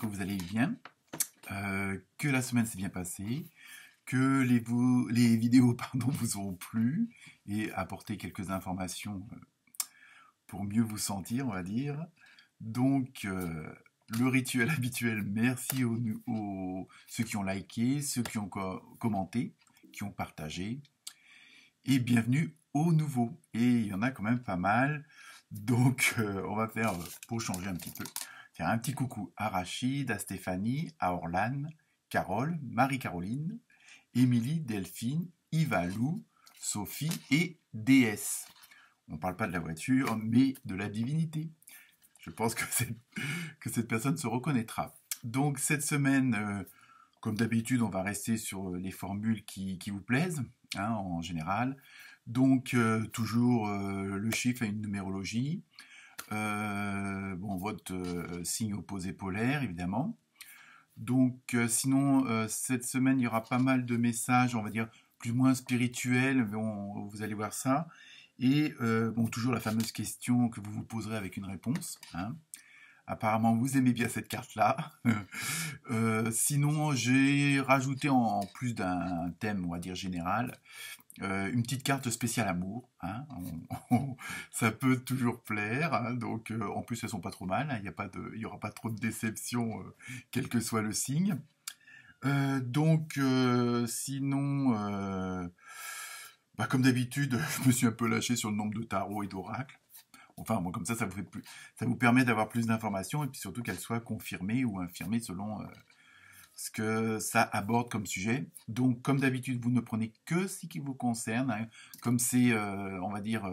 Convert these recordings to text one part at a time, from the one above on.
vous allez bien, que la semaine s'est bien passée, que les vidéos vous auront plu et apporté quelques informations pour mieux vous sentir, on va dire. Donc, le rituel habituel, merci ceux qui ont liké, ceux qui ont commenté, qui ont partagé, et bienvenue aux nouveaux. Et il y en a quand même pas mal, donc on va faire, pour changer un petit peu, faire un petit coucou à Rachid, à Stéphanie, à Orlane, Carole, Marie-Caroline, Émilie, Delphine, Yva, Lou, Sophie et DS. On ne parle pas de la voiture, mais de la divinité. Je pense que cette personne se reconnaîtra. Donc cette semaine, comme d'habitude, on va rester sur les formules qui vous plaisent, hein, en général. Donc toujours le chiffre a une numérologie. Votre signe opposé polaire, évidemment. Donc sinon, cette semaine, il y aura pas mal de messages, on va dire, plus ou moins spirituels. Vous allez voir ça. Et toujours la fameuse question que vous vous poserez avec une réponse. Hein. Apparemment, vous aimez bien cette carte-là. Sinon, j'ai rajouté en plus d'un thème, on va dire général, une petite carte spéciale amour. Hein. Ça peut toujours plaire. Hein. Donc, en plus, elles sont pas trop mal. Hein. Il y aura pas trop de déception, quel que soit le signe. Sinon, comme d'habitude, je me suis un peu lâché sur le nombre de tarots et d'oracles. Enfin, bon, comme ça vous permet d'avoir plus d'informations et puis surtout qu'elles soient confirmées ou infirmées selon ce que ça aborde comme sujet. Donc, comme d'habitude, vous ne prenez que ce qui vous concerne, hein, comme c'est, on va dire,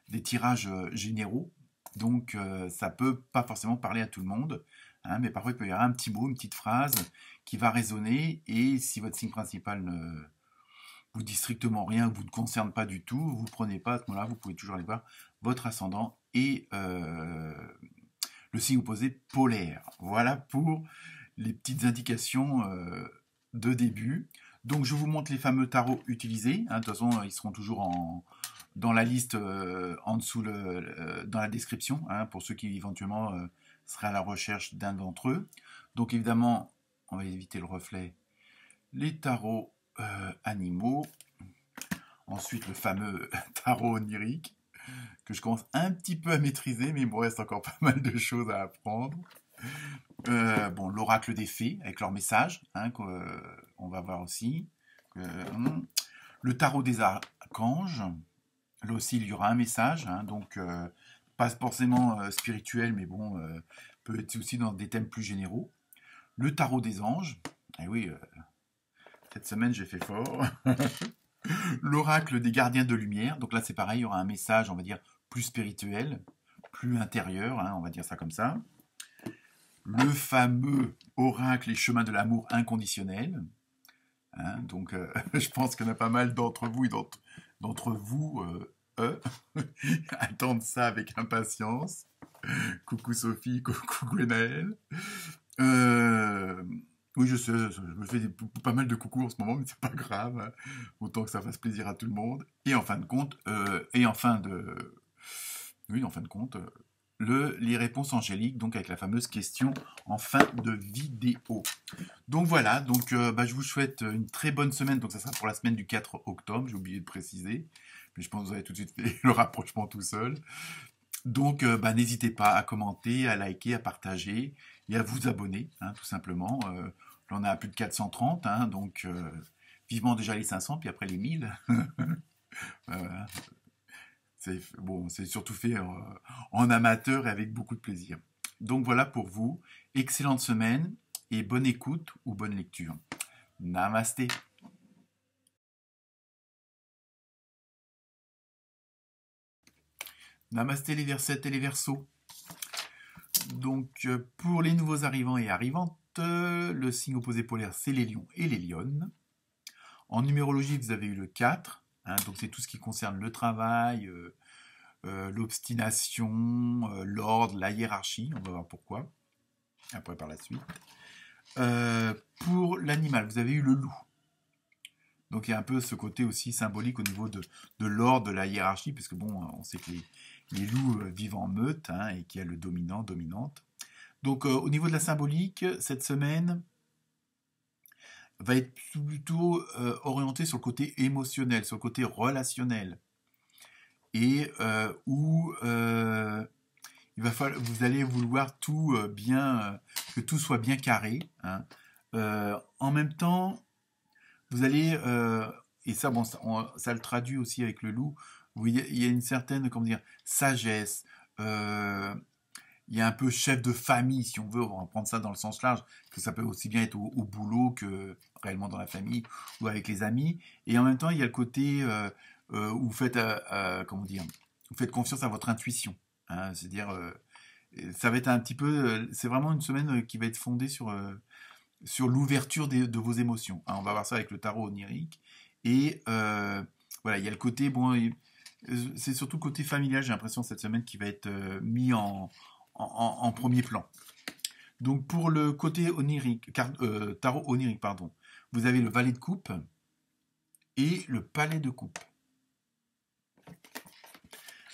des tirages généraux. Donc, ça peut pas forcément parler à tout le monde, hein, mais parfois il peut y avoir un petit mot, une petite phrase qui va résonner et si votre signe principal ne vous dit strictement rien, vous ne concerne pas du tout, vous ne prenez pas à ce moment-là, vous pouvez toujours aller voir votre ascendant et le signe opposé polaire. Voilà pour les petites indications de début. Donc je vous montre les fameux tarots utilisés. Hein, de toute façon, ils seront toujours dans la liste en dessous dans la description, hein, pour ceux qui éventuellement seraient à la recherche d'un d'entre eux. Donc évidemment, on va éviter le reflet, les tarots animaux. Ensuite, le fameux tarot onirique, que je commence un petit peu à maîtriser, mais il me reste encore pas mal de choses à apprendre. L'oracle des fées, avec leur message, hein, qu'on va voir aussi. Le tarot des archanges, là aussi, il y aura un message, hein, donc pas forcément spirituel, mais bon, peut être aussi dans des thèmes plus généraux. Le tarot des anges, et oui, cette semaine, j'ai fait fort. L'oracle des gardiens de lumière, donc là c'est pareil, il y aura un message, on va dire, plus spirituel, plus intérieur, hein, on va dire ça comme ça. Le fameux oracle et chemin de l'amour inconditionnel. Hein, donc je pense qu'il y en a pas mal d'entre vous et d'entre vous attendent ça avec impatience. Coucou Sophie, coucou Gwenaël. Oui, je sais, je me fais pas mal de coucou en ce moment, mais c'est pas grave. Hein. Autant que ça fasse plaisir à tout le monde. Et en fin de compte, les réponses angéliques, donc avec la fameuse question en fin de vidéo. Donc voilà, donc je vous souhaite une très bonne semaine. Donc ça sera pour la semaine du 4 octobre, j'ai oublié de préciser. Mais je pense que vous avez tout de suite fait le rapprochement tout seul. Donc, n'hésitez pas à commenter, à liker, à partager et à vous abonner, hein, tout simplement. Là, on a plus de 430, hein, donc vivement déjà les 500, puis après les 1000. C'est surtout fait en amateur et avec beaucoup de plaisir. Donc voilà pour vous. Excellente semaine et bonne écoute ou bonne lecture. Namasté. Namasté les Versettes et les Verseaux. Donc pour les nouveaux arrivants et arrivantes, le signe opposé polaire c'est les lions et les lionnes. En numérologie vous avez eu le 4, hein, donc c'est tout ce qui concerne le travail, l'obstination, l'ordre, la hiérarchie, on va voir pourquoi, après par la suite. Pour l'animal vous avez eu le loup. Donc il y a un peu ce côté aussi symbolique au niveau de l'ordre, de la hiérarchie, parce que bon, on sait que les loups vivent en meute, hein, et qu'il y a le dominant, dominante. Donc au niveau de la symbolique, cette semaine va être plutôt orientée sur le côté émotionnel, sur le côté relationnel. Et où vous allez vouloir tout que tout soit bien carré. Hein. En même temps, vous allez, et ça, bon, ça le traduit aussi avec le loup, où il y a une certaine, comment dire, sagesse. Il y a un peu chef de famille, si on veut, on va prendre ça dans le sens large, que ça peut aussi bien être au boulot que réellement dans la famille ou avec les amis. Et en même temps, il y a le côté où vous faites, comment dire, vous faites confiance à votre intuition. Hein, c'est-à-dire, ça va être un petit peu, c'est vraiment une semaine qui va être fondée sur l'ouverture de vos émotions. Hein, on va voir ça avec le tarot onirique. Et voilà, il y a le côté, bon, c'est surtout le côté familial, j'ai l'impression, cette semaine qui va être mis en premier plan. Donc pour le côté onirique, tarot onirique, pardon, vous avez le valet de coupe et le palais de coupe.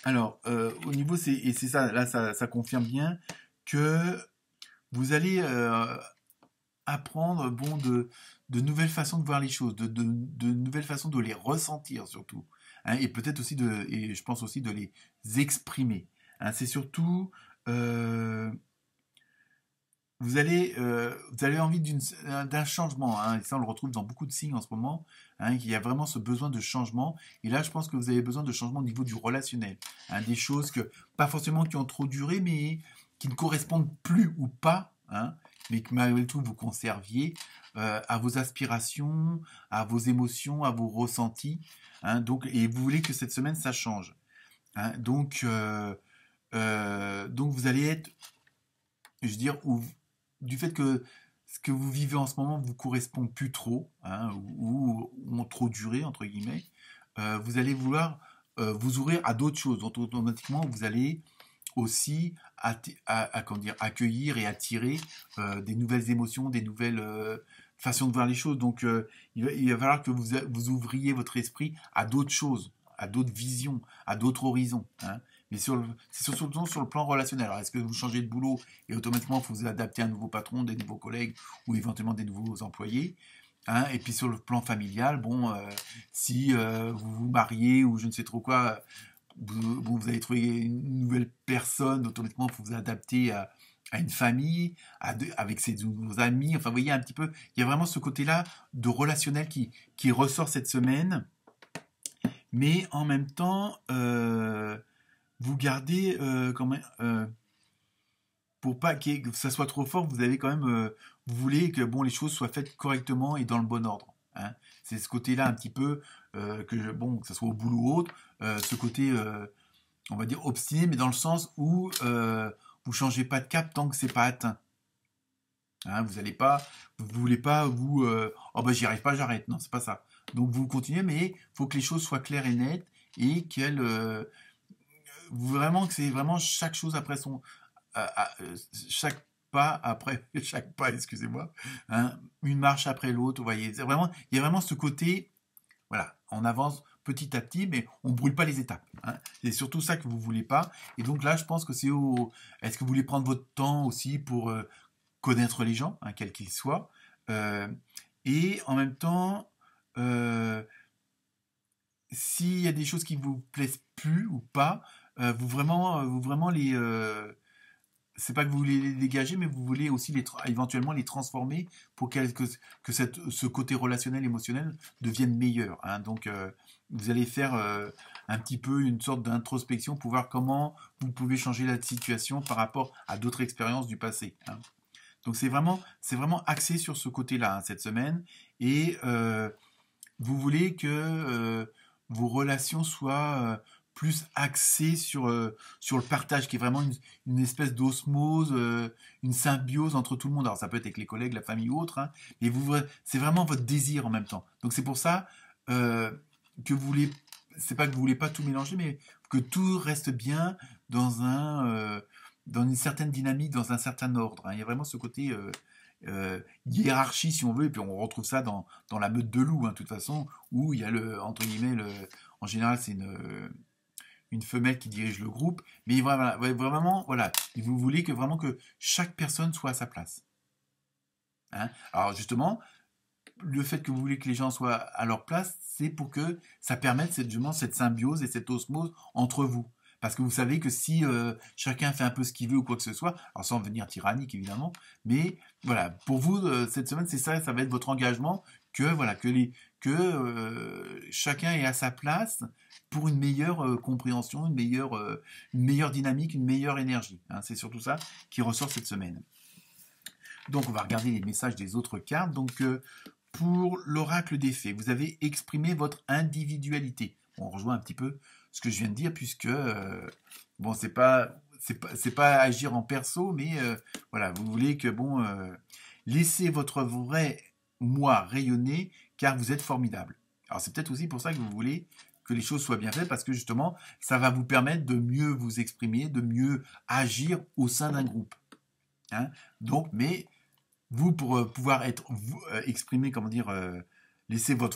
Alors, au niveau, et c'est ça, là, ça confirme bien que vous allez apprendre bon, de nouvelles façons de voir les choses, de nouvelles façons de les ressentir surtout. Hein, et peut-être aussi, et je pense aussi de les exprimer. Hein, c'est surtout, vous allez envie d'un changement. Hein, et ça, on le retrouve dans beaucoup de signes en ce moment. Hein, il y a vraiment ce besoin de changement. Et là, je pense que vous avez besoin de changement au niveau du relationnel. Hein, des choses pas forcément qui ont trop duré, mais qui ne correspondent plus ou pas. Hein, mais que malgré tout, vous conserviez à vos aspirations, à vos émotions, à vos ressentis. Hein, donc, et vous voulez que cette semaine, ça change. Hein, donc vous allez être, je veux dire, du fait que ce que vous vivez en ce moment vous correspond plus trop, hein, ou ont trop duré, entre guillemets, vous allez vouloir vous ouvrir à d'autres choses. Donc automatiquement, vous allez aussi comment dire, accueillir et attirer des nouvelles émotions, des nouvelles façons de voir les choses. Donc il va falloir que vous ouvriez votre esprit à d'autres choses, à d'autres visions, à d'autres horizons. Hein. Mais c'est surtout sur le plan relationnel. Alors, est-ce que vous changez de boulot et automatiquement, il faut vous adapter à un nouveau patron, des nouveaux collègues ou éventuellement des nouveaux employés? Hein, et puis sur le plan familial, bon, si vous vous mariez ou je ne sais trop quoi, vous allez trouver une nouvelle personne, automatiquement, il faut vous adapter à une famille, avec ses nouveaux amis. Enfin, vous voyez un petit peu, il y a vraiment ce côté-là de relationnel qui ressort cette semaine. Mais en même temps, vous gardez quand même, pour pas que ça soit trop fort, vous avez quand même, vous voulez que bon, les choses soient faites correctement et dans le bon ordre. Hein. C'est ce côté-là un petit peu que ça soit au boulot ou autre, ce côté, on va dire obstiné, mais dans le sens où vous changez pas de cap tant que c'est pas atteint. Hein, vous voulez pas oh ben j'y arrive pas, j'arrête. Non, c'est pas ça. Donc vous continuez, mais il faut que les choses soient claires et nettes et qu'elles vraiment que c'est vraiment chaque chose après chaque pas après chaque pas, excusez-moi, hein, une marche après l'autre, vous voyez, il y a vraiment ce côté, voilà, on avance petit à petit, mais on brûle pas les étapes. Hein. C'est surtout ça que vous voulez pas. Et donc là, je pense que est-ce que vous voulez prendre votre temps aussi pour connaître les gens, hein, quels qu'ils soient, et en même temps, s'il y a des choses qui vous plaisent plus ou pas, vous vraiment les, c'est pas que vous voulez les dégager, mais vous voulez aussi éventuellement les transformer pour que ce côté relationnel, émotionnel devienne meilleur. Hein. Donc, vous allez faire un petit peu une sorte d'introspection pour voir comment vous pouvez changer la situation par rapport à d'autres expériences du passé. Hein. Donc, c'est vraiment axé sur ce côté-là, hein, cette semaine. Et vous voulez que vos relations soient plus axées sur le partage, qui est vraiment une espèce d'osmose, une symbiose entre tout le monde. Alors ça peut être avec les collègues, la famille ou autre, hein, mais c'est vraiment votre désir en même temps. Donc c'est pour ça que vous voulez, c'est pas que vous voulez pas tout mélanger, mais que tout reste bien dans une certaine dynamique, dans un certain ordre. Hein. Il y a vraiment ce côté hiérarchie, si on veut, et puis on retrouve ça dans la meute de loups, hein, de toute façon, où il y a entre guillemets, en général, c'est une femelle qui dirige le groupe, mais voilà, vraiment, voilà, vous voulez que vraiment que chaque personne soit à sa place. Hein. Alors justement, le fait que vous voulez que les gens soient à leur place, c'est pour que ça permette justement cette symbiose et cette osmose entre vous. Parce que vous savez que si chacun fait un peu ce qu'il veut ou quoi que ce soit, alors sans devenir tyrannique évidemment, mais voilà, pour vous cette semaine c'est ça, ça va être votre engagement que voilà que chacun est à sa place pour une meilleure compréhension, une meilleure dynamique, une meilleure énergie. Hein. C'est surtout ça qui ressort cette semaine. Donc on va regarder les messages des autres cartes. Donc pour l'oracle des faits, vous avez exprimé votre individualité. On rejoint un petit peu ce que je viens de dire, puisque bon, c'est pas agir en perso, mais voilà, vous voulez que bon, laissez votre vrai moi rayonner, car vous êtes formidable. Alors c'est peut-être aussi pour ça que vous voulez que les choses soient bien faites, parce que justement, ça va vous permettre de mieux vous exprimer, de mieux agir au sein d'un groupe. Hein. Donc, mais vous, pour pouvoir être exprimé, comment dire, laisser vos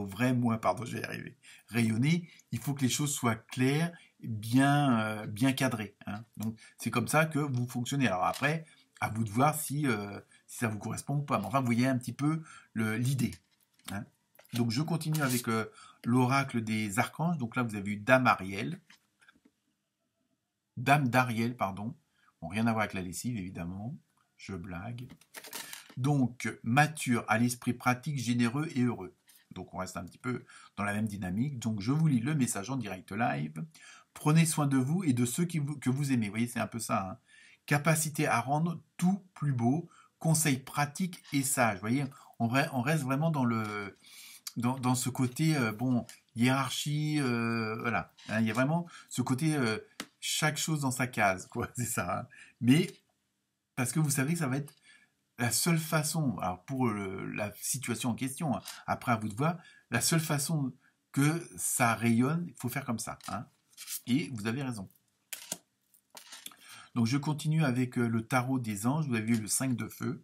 vrais moi, pardon, je vais y arriver, rayonner, il faut que les choses soient claires, bien cadrées. Hein. Donc, c'est comme ça que vous fonctionnez. Alors après, à vous de voir si ça vous correspond ou pas. Mais enfin, vous voyez un petit peu l'idée. Hein. Donc, je continue avec l'oracle des archanges. Donc là, vous avez eu Dame d'Ariel, pardon. Bon, rien à voir avec la lessive, évidemment. Je blague. Donc, mature, à l'esprit pratique, généreux et heureux. Donc, on reste un petit peu dans la même dynamique. Donc, je vous lis le message en direct live. Prenez soin de vous et de ceux que vous aimez. Vous voyez, c'est un peu ça. Hein. Capacité à rendre tout plus beau. Conseils pratiques et sages. Vous voyez, on reste vraiment dans ce côté, bon, hiérarchie, voilà. Hein, il y a vraiment ce côté, chaque chose dans sa case, quoi. C'est ça. Hein. Mais parce que vous savez que ça va être la seule façon, alors pour la situation en question, hein, après à vous de voir, la seule façon que ça rayonne, il faut faire comme ça. Hein. Et vous avez raison. Donc je continue avec le tarot des anges, vous avez vu le 5 de feu.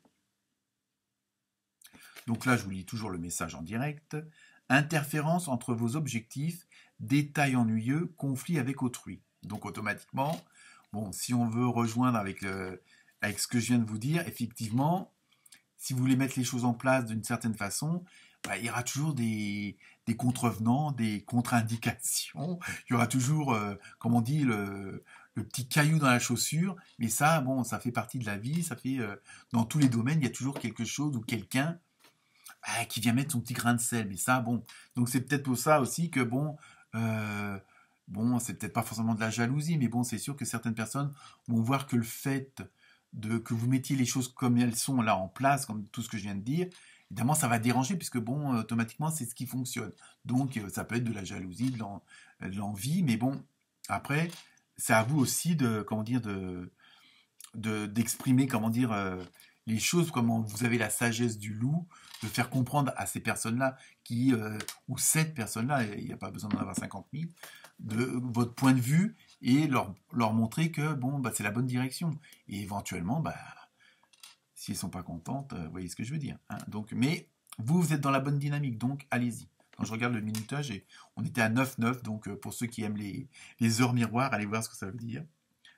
Donc là, je vous lis toujours le message en direct. Interférence entre vos objectifs, détails ennuyeux, conflit avec autrui. Donc automatiquement, bon, si on veut rejoindre avec ce que je viens de vous dire, effectivement, si vous voulez mettre les choses en place d'une certaine façon, bah, il y aura toujours des contrevenants, des contre-indications. Il y aura toujours, comme on dit, le petit caillou dans la chaussure. Mais ça, bon, ça fait partie de la vie. Ça fait dans tous les domaines, il y a toujours quelque chose ou quelqu'un qui vient mettre son petit grain de sel. Mais ça, bon, donc c'est peut-être pour ça aussi que bon. Bon, c'est peut-être pas forcément de la jalousie, mais bon, c'est sûr que certaines personnes vont voir que le fait que vous mettiez les choses comme elles sont là en place, comme tout ce que je viens de dire, évidemment, ça va déranger puisque bon, automatiquement, c'est ce qui fonctionne. Donc, ça peut être de la jalousie, de l'envie, mais bon, après, c'est à vous aussi de, comment dire, d'exprimer, comment dire, les choses, comment vous avez la sagesse du loup, de faire comprendre à ces personnes-là ou cette personne-là, il n'y a pas besoin d'en avoir 50 000, de votre point de vue et leur montrer que bon, bah, c'est la bonne direction. Et éventuellement, bah, si elles sont pas contentes, vous voyez ce que je veux dire. Hein. Donc, mais vous êtes dans la bonne dynamique, donc allez-y. Quand je regarde le minutage, on était à 9-9, donc pour ceux qui aiment les heures miroirs, allez voir ce que ça veut dire.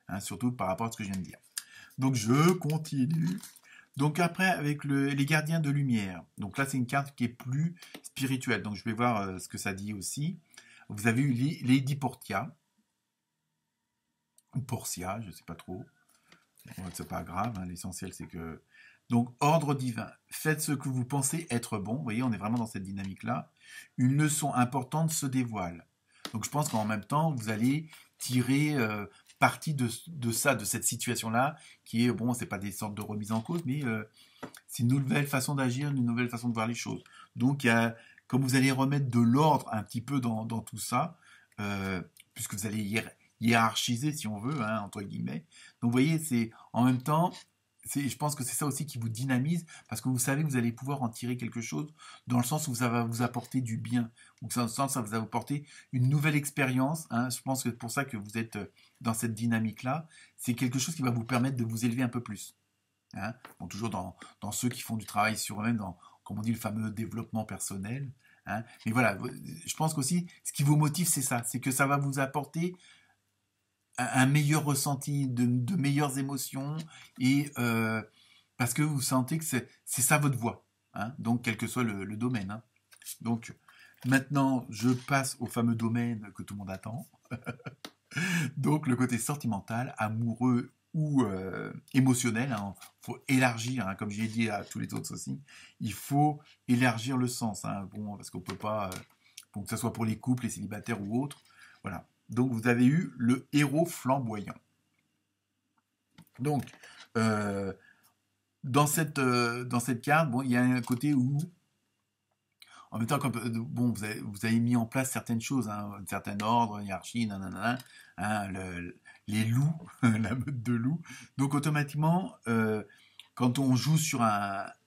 Hein, surtout par rapport à ce que je viens de dire. Donc je continue. Donc après, avec les gardiens de lumière. Donc là, c'est une carte qui est plus spirituelle. Donc je vais voir ce que ça dit aussi. Vous avez eu Lady Portia. Ou Portia, je ne sais pas trop. Bon, c'est pas grave, hein, l'essentiel c'est que... Donc, ordre divin. Faites ce que vous pensez être bon. Vous voyez, on est vraiment dans cette dynamique-là. Une leçon importante se dévoile. Donc je pense qu'en même temps, vous allez tirer parti de ça, de cette situation-là, qui est, bon, c'est pas des sortes de remise en cause, mais c'est une nouvelle façon d'agir, une nouvelle façon de voir les choses. Donc, comme vous allez remettre de l'ordre un petit peu dans tout ça, puisque vous allez hiérarchiser, si on veut, hein, entre guillemets. Donc, vous voyez, c'est en même temps, je pense que c'est ça aussi qui vous dynamise, parce que vous savez que vous allez pouvoir en tirer quelque chose, dans le sens où ça va vous apporter du bien, ou dans le sens où ça va vous apporter une nouvelle expérience. Hein. Je pense que c'est pour ça que vous êtes dans cette dynamique-là. C'est quelque chose qui va vous permettre de vous élever un peu plus. Hein. Bon, toujours dans ceux qui font du travail sur eux-mêmes, comme on dit, le fameux développement personnel. hein. Mais voilà, je pense qu'aussi, ce qui vous motive, c'est ça. C'est que ça va vous apporter un meilleur ressenti, de meilleures émotions, et parce que vous sentez que c'est ça votre voie, hein. Donc, quel que soit le domaine, hein. Donc, maintenant, je passe au fameux domaine que tout le monde attend. Donc, le côté sentimental, amoureux ou émotionnel. Il faut élargir, hein, comme j'ai dit à tous les autres aussi. Il faut élargir le sens, hein, bon, parce qu'on peut pas, bon, que ce soit pour les couples, les célibataires ou autres. Voilà. Donc, vous avez eu le héros flamboyant. Donc, euh, dans cette carte, bon, il y a un côté où, en même temps, comme, bon, vous avez mis en place certaines choses, hein, un certain ordre, hiérarchie, nanana, hein, les loups, la meute de loups. Donc, automatiquement, quand on joue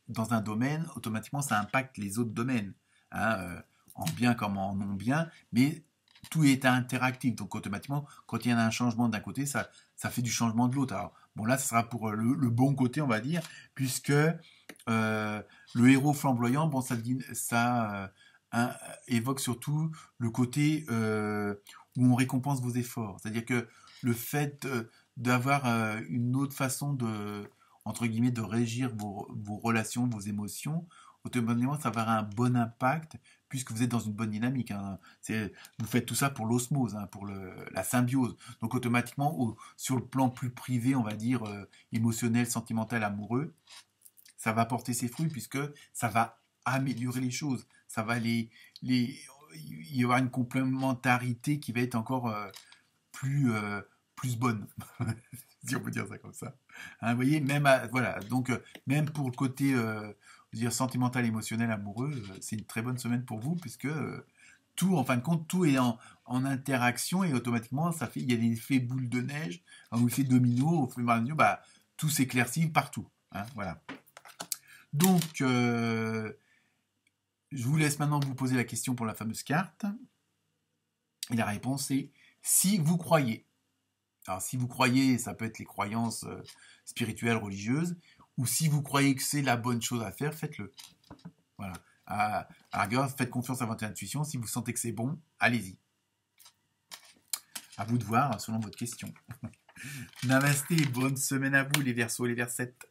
dans un domaine, automatiquement, ça impacte les autres domaines, hein, en bien comme en non bien, mais tout est interactif. Donc, automatiquement, quand il y a un changement d'un côté, ça fait du changement de l'autre. Alors, bon, là, ce sera pour le bon côté, on va dire, puisque le héros flamboyant, bon, évoque surtout le côté où on récompense vos efforts. C'est-à-dire que le fait d'avoir une autre façon de, entre guillemets, de régir vos relations, vos émotions, automatiquement, ça va avoir un bon impact puisque vous êtes dans une bonne dynamique, hein. Vous faites tout ça pour l'osmose, hein, pour la symbiose. Donc automatiquement, sur le plan plus privé, on va dire, émotionnel, sentimental, amoureux, ça va porter ses fruits puisque ça va améliorer les choses. Ça va il y aura une complémentarité qui va être encore plus bonne, si on peut dire ça comme ça. Hein, vous voyez, voilà, donc même pour le côté dire sentimental, émotionnel, amoureux, c'est une très bonne semaine pour vous puisque tout, en fin de compte, tout est en interaction et automatiquement, il y a des effets boule de neige, un effet domino, au fur et à mesure, bah, tout s'éclaircit partout. Hein, voilà. Donc, je vous laisse maintenant vous poser la question pour la fameuse carte. Et la réponse est si vous croyez. Alors, si vous croyez, ça peut être les croyances spirituelles, religieuses, ou si vous croyez que c'est la bonne chose à faire, faites-le. Voilà. À la rigueur, faites confiance à votre intuition. Si vous sentez que c'est bon, allez-y. À vous de voir, selon votre question. Namasté, bonne semaine à vous, les Verseaux, les Versettes.